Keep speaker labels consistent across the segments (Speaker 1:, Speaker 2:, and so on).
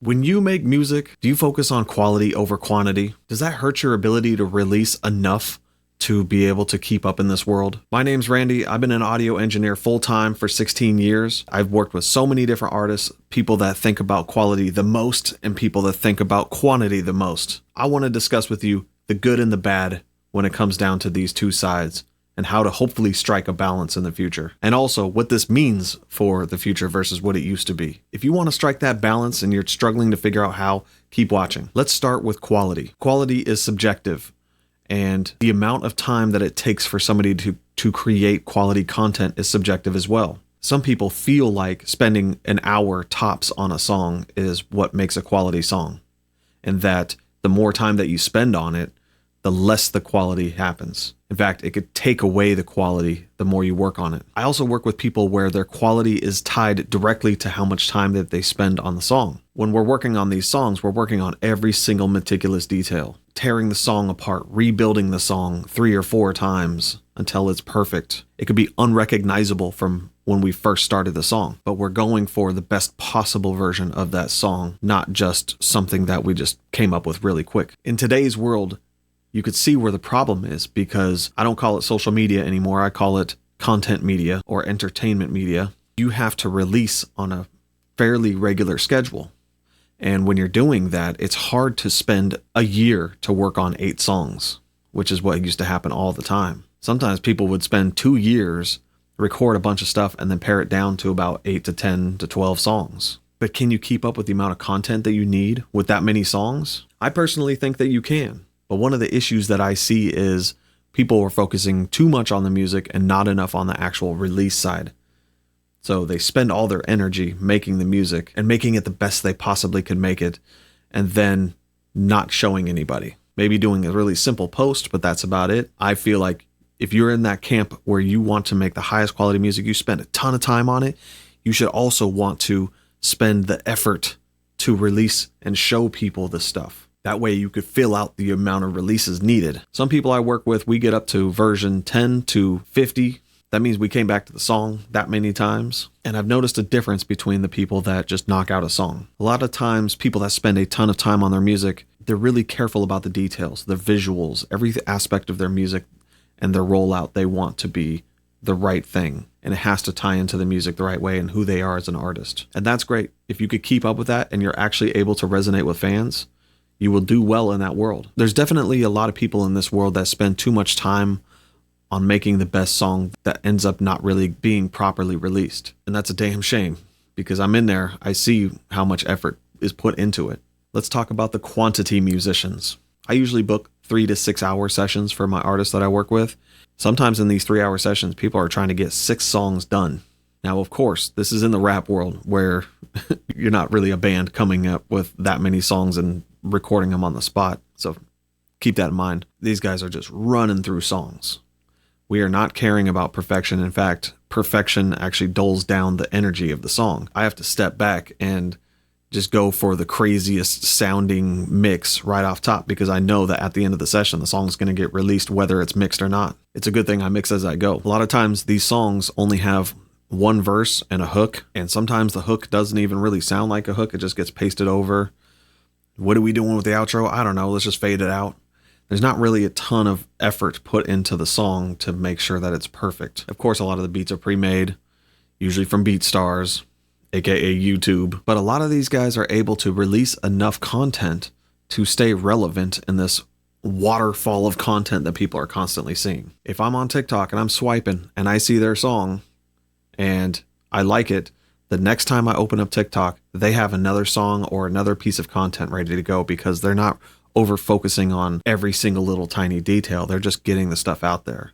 Speaker 1: When you make music, do you focus on quality over quantity? Does that hurt your ability to release enough to be able to keep up in this world? My name's Randy. I've been an audio engineer full-time for 16 years. I've worked with so many different artists, people that think about quality the most and people that think about quantity the most. I want to discuss with you the good and the bad when it comes down to these two sides, and how to hopefully strike a balance in the future. And also what this means for the future versus what it used to be. If you want to strike that balance and you're struggling to figure out how, keep watching. Let's start with quality. Quality is subjective, and the amount of time that it takes for somebody to create quality content is subjective as well. Some people feel like spending an hour tops on a song is what makes a quality song, and that the more time that you spend on it, the less the quality happens. In fact, it could take away the quality the more you work on it. I also work with people where their quality is tied directly to how much time that they spend on the song. When we're working on these songs, we're working on every single meticulous detail, tearing the song apart, rebuilding the song 3 or 4 times until it's perfect. It could be unrecognizable from when we first started the song, but we're going for the best possible version of that song, not just something that we just came up with really quick. In today's world, you could see where the problem is, because I don't call it social media anymore. I call it content media or entertainment media. You have to release on a fairly regular schedule. And when you're doing that, it's hard to spend a year to work on 8 songs, which is what used to happen all the time. Sometimes people would spend 2 years, record a bunch of stuff, and then pare it down to about 8 to 10 to 12 songs. But can you keep up with the amount of content that you need with that many songs? I personally think that you can. But one of the issues that I see is people are focusing too much on the music and not enough on the actual release side. So they spend all their energy making the music and making it the best they possibly could make it, and then not showing anybody. Maybe doing a really simple post, but that's about it. I feel like if you're in that camp where you want to make the highest quality music, you spend a ton of time on it, you should also want to spend the effort to release and show people the stuff. That way you could fill out the amount of releases needed. Some people I work with, we get up to version 10 to 50. That means we came back to the song that many times. And I've noticed a difference between the people that just knock out a song. A lot of times, people that spend a ton of time on their music, they're really careful about the details, the visuals, every aspect of their music and their rollout. They want to be the right thing. And it has to tie into the music the right way and who they are as an artist. And that's great. If you could keep up with that and you're actually able to resonate with fans, you will do well in that world. There's definitely a lot of people in this world that spend too much time on making the best song that ends up not really being properly released. And that's a damn shame, because I'm in there, I see how much effort is put into it. Let's talk about the quantity musicians. I usually book 3 to 6 hour sessions for my artists that I work with. Sometimes in these 3-hour sessions, people are trying to get 6 songs done. Now, of course, this is in the rap world where you're not really a band coming up with that many songs and recording them on the spot. So keep that in mind. These guys are just running through songs. We are not caring about perfection. In fact, perfection actually dulls down the energy of the song. I have to step back and just go for the craziest sounding mix right off top, because I know that at the end of the session, the song's going to get released whether it's mixed or not. It's a good thing I mix as I go. A lot of times these songs only have one verse and a hook, and sometimes the hook doesn't even really sound like a hook. It just gets pasted over. What are we doing with the outro? I don't know. Let's just fade it out. There's not really a ton of effort put into the song to make sure that it's perfect. Of course, a lot of the beats are pre-made, usually from BeatStars, aka YouTube. But a lot of these guys are able to release enough content to stay relevant in this waterfall of content that people are constantly seeing. If I'm on TikTok and I'm swiping and I see their song and I like it, the next time I open up TikTok, they have another song or another piece of content ready to go, because they're not over focusing on every single little tiny detail. They're just getting the stuff out there,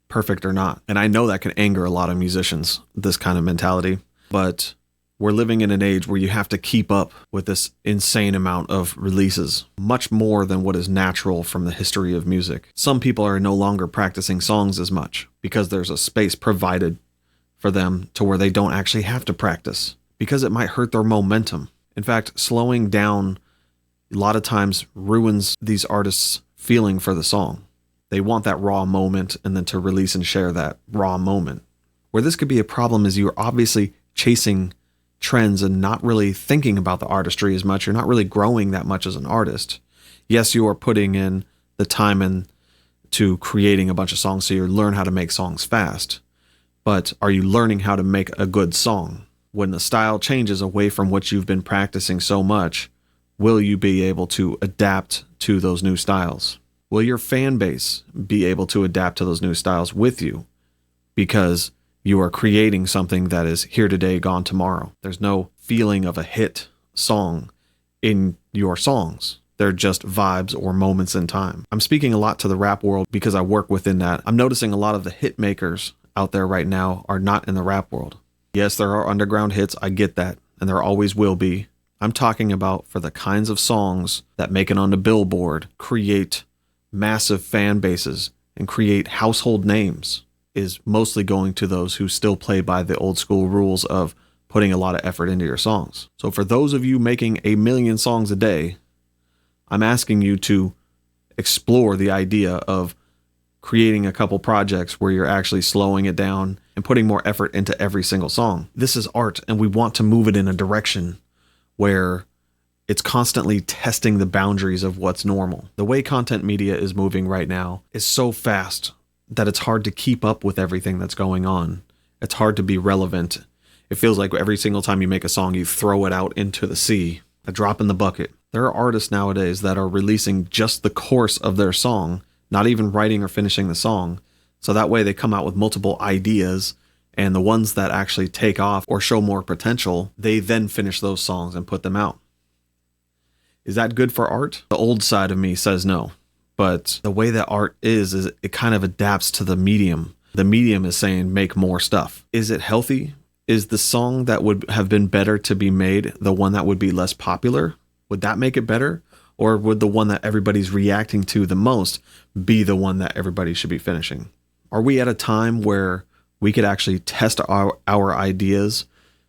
Speaker 1: perfect or not. And I know that can anger a lot of musicians, this kind of mentality, but we're living in an age where you have to keep up with this insane amount of releases, much more than what is natural from the history of music. Some people are no longer practicing songs as much because there's a space provided for them to where they don't actually have to practice, because it might hurt their momentum. In fact, slowing down a lot of times ruins these artists' feeling for the song. They want that raw moment and then to release and share that raw moment. Where this could be a problem is you're obviously chasing trends and not really thinking about the artistry as much. You're not really growing that much as an artist. Yes, you are putting in the time into creating a bunch of songs, so you learn how to make songs fast. But are you learning how to make a good song? When the style changes away from what you've been practicing so much, will you be able to adapt to those new styles? Will your fan base be able to adapt to those new styles with you? Because you are creating something that is here today, gone tomorrow. There's no feeling of a hit song in your songs. They're just vibes or moments in time. I'm speaking a lot to the rap world because I work within that. I'm noticing a lot of the hit makers out there right now are not in the rap world. Yes, there are underground hits. I get that. And there always will be. I'm talking about for the kinds of songs that make it on the Billboard, create massive fan bases, and create household names, is mostly going to those who still play by the old school rules of putting a lot of effort into your songs. So for those of you making 1 million songs a day, I'm asking you to explore the idea of creating a couple projects where you're actually slowing it down and putting more effort into every single song. This is art, and we want to move it in a direction where it's constantly testing the boundaries of what's normal. The way content media is moving right now is so fast that it's hard to keep up with everything that's going on. It's hard to be relevant. It feels like every single time you make a song, you throw it out into the sea, a drop in the bucket. There are artists nowadays that are releasing just the chorus of their song, not even writing or finishing the song. So that way they come out with multiple ideas, and the ones that actually take off or show more potential, they then finish those songs and put them out. Is that good for art? The old side of me says no. But the way that art is it kind of adapts to the medium. The medium is saying make more stuff. Is it healthy? Is the song that would have been better to be made the one that would be less popular? Would that make it better? Or would the one that everybody's reacting to the most be the one that everybody should be finishing? Are we at a time where we could actually test our ideas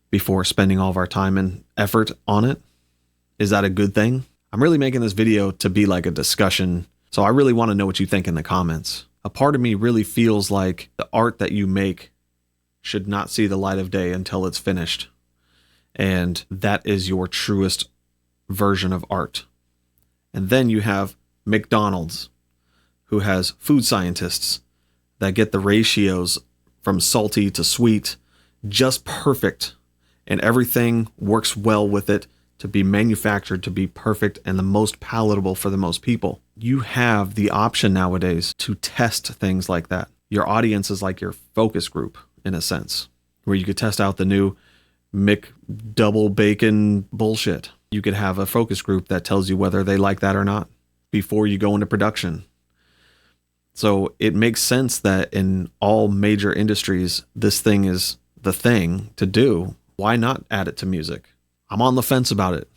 Speaker 1: before spending all of our time and effort on it? Is that a good thing? I'm really making this video to be like a discussion, so I really want to know what you think in the comments. A part of me really feels like the art that you make should not see the light of day until it's finished. And that is your truest version of art. And then you have McDonald's, who has food scientists that get the ratios from salty to sweet just perfect, and everything works well with it to be manufactured to be perfect and the most palatable for the most people. You have the option nowadays to test things like that. Your audience is like your focus group in a sense, where you could test out the new McDouble bacon bullshit. You could have a focus group that tells you whether they like that or not before you go into production. So it makes sense that in all major industries, this thing is the thing to do. Why not add it to music? I'm on the fence about it.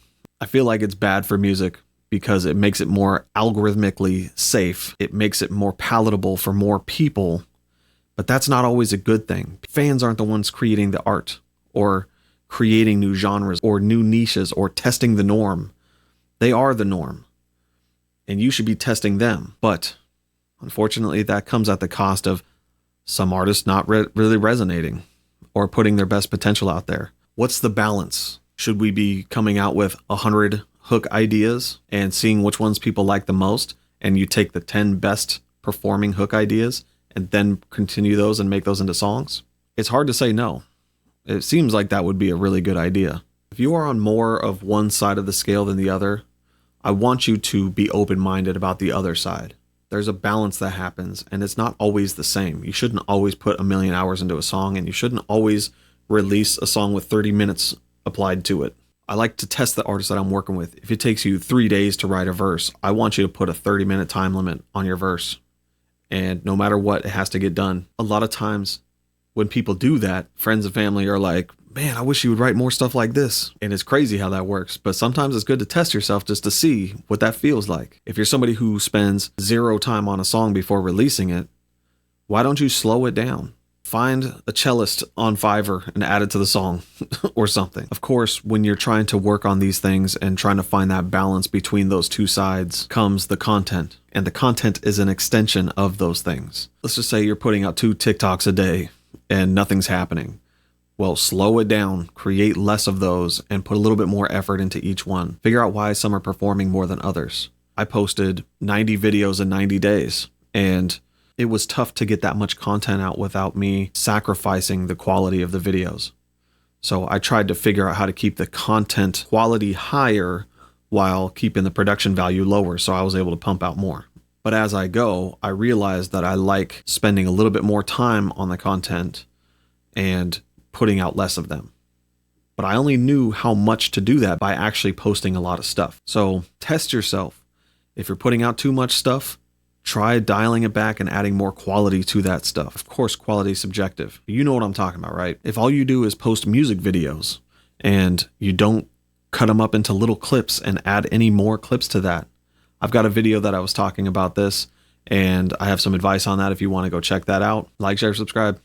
Speaker 1: I feel like it's bad for music because it makes it more algorithmically safe. It makes it more palatable for more people, but that's not always a good thing. Fans aren't the ones creating the art or creating new genres or new niches or testing the norm. They are the norm, and you should be testing them. But unfortunately, that comes at the cost of some artists not really resonating or putting their best potential out there. What's the balance? Should we be coming out with 100 hook ideas and seeing which ones people like the most, and you take the 10 best performing hook ideas and then continue those and make those into songs? It's hard to say no. It seems like that would be a really good idea. If you are on more of one side of the scale than the other, I want you to be open-minded about the other side. There's a balance that happens, and it's not always the same. You shouldn't always put 1 million hours into a song, and you shouldn't always release a song with 30 minutes applied to it. I like to test the artists that I'm working with. If it takes you 3 days to write a verse, I want you to put a 30-minute time limit on your verse. And no matter what, it has to get done. A lot of times when people do that, friends and family are like, man, I wish you would write more stuff like this. And it's crazy how that works. But sometimes it's good to test yourself just to see what that feels like. If you're somebody who spends 0 time on a song before releasing it, why don't you slow it down? Find a cellist on Fiverr and add it to the song or something. Of course, when you're trying to work on these things and trying to find that balance between those two sides comes the content. And the content is an extension of those things. Let's just say you're putting out 2 TikToks a day and nothing's happening. Well, slow it down, create less of those, and put a little bit more effort into each one. Figure out why some are performing more than others. I posted 90 videos in 90 days, and it was tough to get that much content out without me sacrificing the quality of the videos. So I tried to figure out how to keep the content quality higher while keeping the production value lower, so I was able to pump out more. But as I go, I realized that I like spending a little bit more time on the content and putting out less of them. But I only knew how much to do that by actually posting a lot of stuff. So test yourself. If you're putting out too much stuff, try dialing it back and adding more quality to that stuff. Of course, quality is subjective. You know what I'm talking about, right? If all you do is post music videos and you don't cut them up into little clips and add any more clips to that, I've got a video that I was talking about this, and I have some advice on that if you want to go check that out. Like, share, subscribe.